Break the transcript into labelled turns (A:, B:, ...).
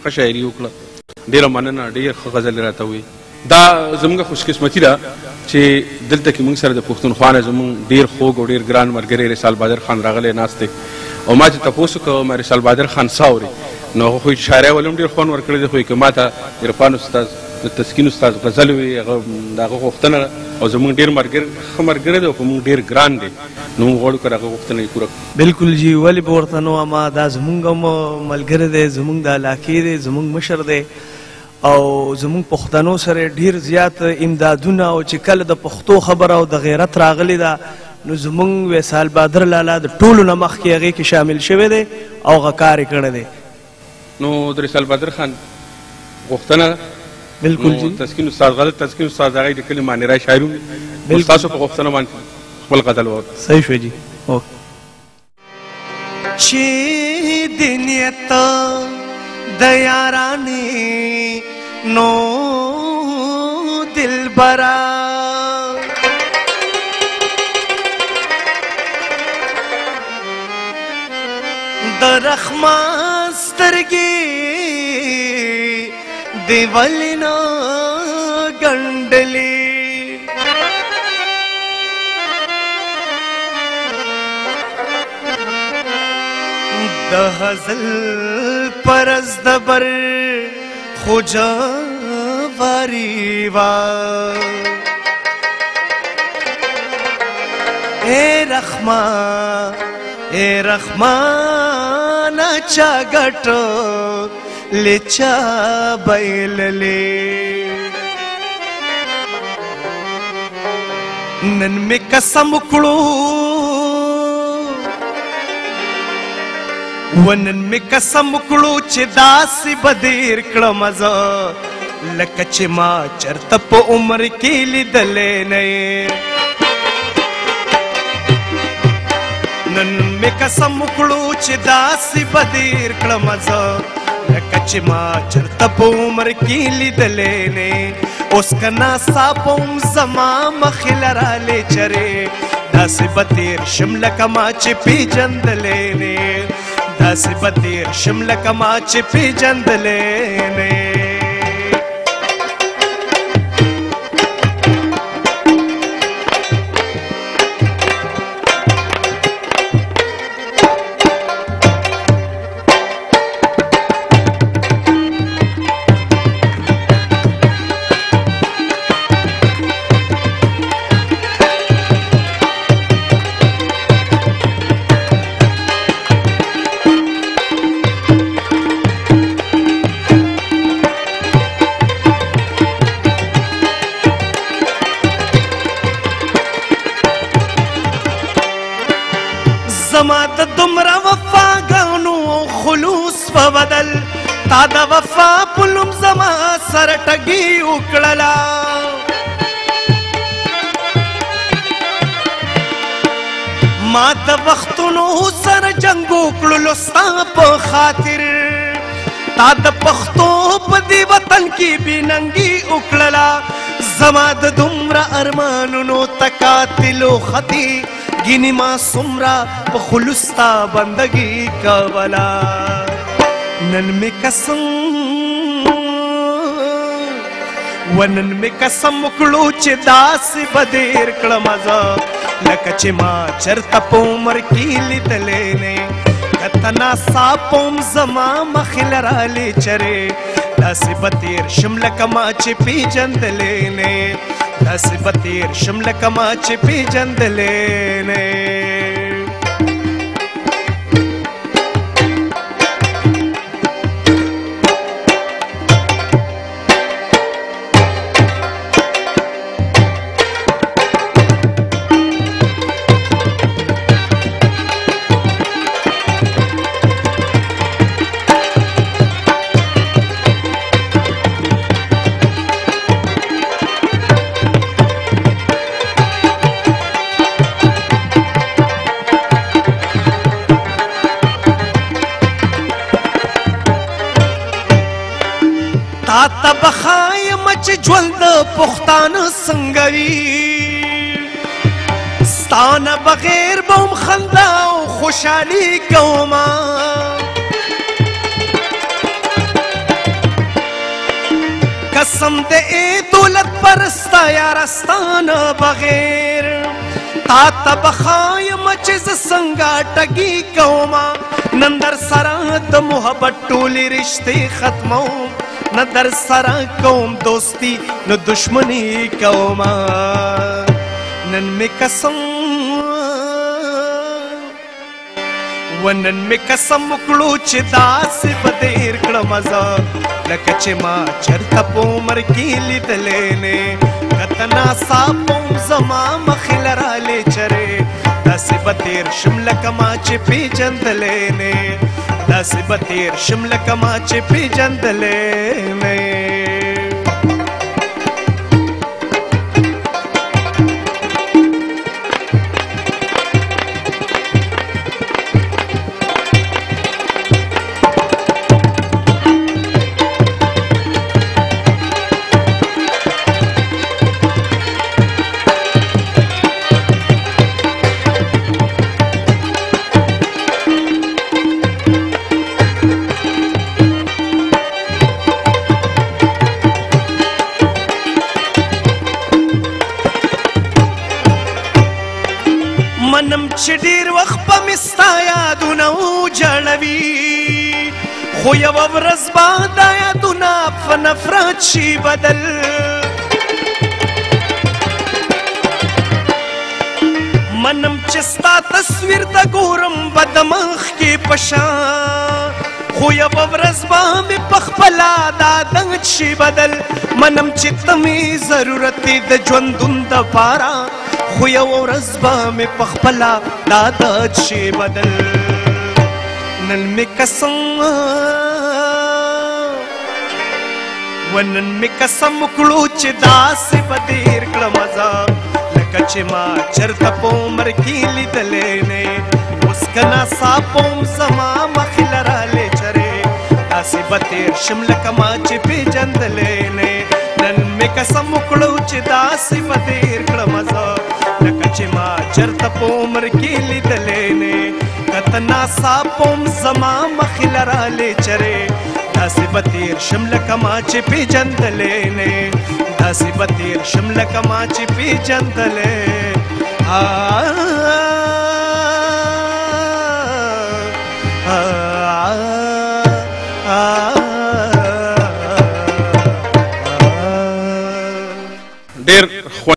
A: ښه شاعري وکړه، ډېره مننه، ډېر ښه غزل راته وویل. دا زموږ خوشقسمتي ده چې دلته کې موږ سره د پښتونخوا نه زموږ ډېر خوږ او ډېر ګران ملګری رسال بادر خان راغلی ناست دی. او ما چې تپوس وکړ ما رسال بادر خان څه اوري، نو هغه خو شاعرۍ ولې هم ډېر خوند ورکړی دی، خو که ما ته عرفان استاد د تسکین استاد غزل وي هغه د هغه غوښتنه او زموږ ډېر ښه ملګری دی او په موږ ډېر ګران دی، نو موږ غواړو که هغه غوښتنه یې پوره کړو.
B: بلکل جی، ولې به ورته نه وایم، دا زموږ هم ملګری دی، زموږ د علاقې دی، زموږ مشر دی او زموږ پښتنو سره ډېر زیات امدادونه، او چې کله د پښتو خبره او د غیرت راغلې ده نو زموږ وصال بادر لالا د ټولو نه مخکې هغې کې شامل شوی دی او هغه کار یې کړی دی.
A: نو د رسال بادر خان غوښتنه
B: بلکل جی،
A: تسکین استاد غزل تسکین استاد هغه د کلي مانیرای شاعر و، ستاسو په غوښتنه باندې خپل غزل ووت.
B: صحیح شو جی. چې د نیت د یارانې نو دلبرا د رحمان سترګې دی ولې نه ګنډلې د هزل پرز دبر خو جواری وا اے رحمان چا گٹو لچا بیللے نن میں قسم کړو ونن می قسم کړو چې داسې بدیر کړم زه لکه چې ما چرته په عمر کې لیدلې نه نن می قسم کړو چې داسې بدیر کړم زه لکه چې ما چرته په عمر کې لیدلې نه اوس که ناڅا په هم زما مخې لرالې چرې داسې بدیر شم لکه ما چې پیژندلې نه داسې بدیر شم لکه ما چې پیژندلې نه زما د دومره وفاګانو خلوص په بدل تا د وفا په نوم زما سره ټګي وکړله ما د وختونو سره جنګ وکړلو ستا په خاطر تا د پښتو په دې وطن کې بې ننګي وکړله زما د دومره ارمانونو تقاتلو خطي گینی ما سمرا په خلوص تا بندگی کولا نن می قسم ونن می قسم وکړو چې داسې بدیر کړم زه لکه چې ما چرته په عمر کې لیدلې نه کته ناڅا په هم زما مخې لرالې چرې داسې بدیر شم لکه ما چې پیژندلې نه داسې بدیر شم لکه ما چې پیژندلې نه تا بخایم چې ژوند د پښتانه څنګه وي ستا نه بغیر به هم خندا او خوشحالي کومه قسم دے اے دولت پرستا یارستان بغیر تا تبخایم چیز سنگا ٹگی کوما نندر سرا د محبت ټولی رشتے ختمو ندر سرا کوم دوستی نو دشمنی کوما نن می قسم ونن می قسم وکړو چې داسې به تېر کړم زه لکه چې ما چېرته په عمر کې لیدلی نه کته ناڅاپه وم زما مخې لرالې چرې داسې به تېر شم لکه ما چې پېژندلی نه داسې به تېر شم لکه ما چې پېژندلی نه منم چې ډېر وخت به مې ستا یادونه وجړوي خو یوه ورځ به دا یادونه په نفرت شي بدل منم چې ستا تصویر ته ګورم به د مخکې په شان خو یوه ورځ به مې په خپله دا عادت شي بدل منم چې ته مې ضرورت دی د ژوندون دپاره خو یوه ورځ به مې په خپله دا عادت شي بدل نن مې قسم ونن مې قسم وکړو چې داسې به تېر کړم زه لکه چې ما چېرته په عمر کې لیدلی نه اوس که ناڅاپه وم زما مخې لرالې چرې داسې به تېر شم لکه ما چې پېژندلی نه نن مې قسم وکړو چې داسې به تېر کړم زه لکه چې ما چېرته په عمر کې لیدلی نه کته ناڅاپه وم زما مخې لرالې چرې داسې به تېر شم لکه ما چې پېژندلی نه داسې به تېر شم لکه ما چې پېژندلی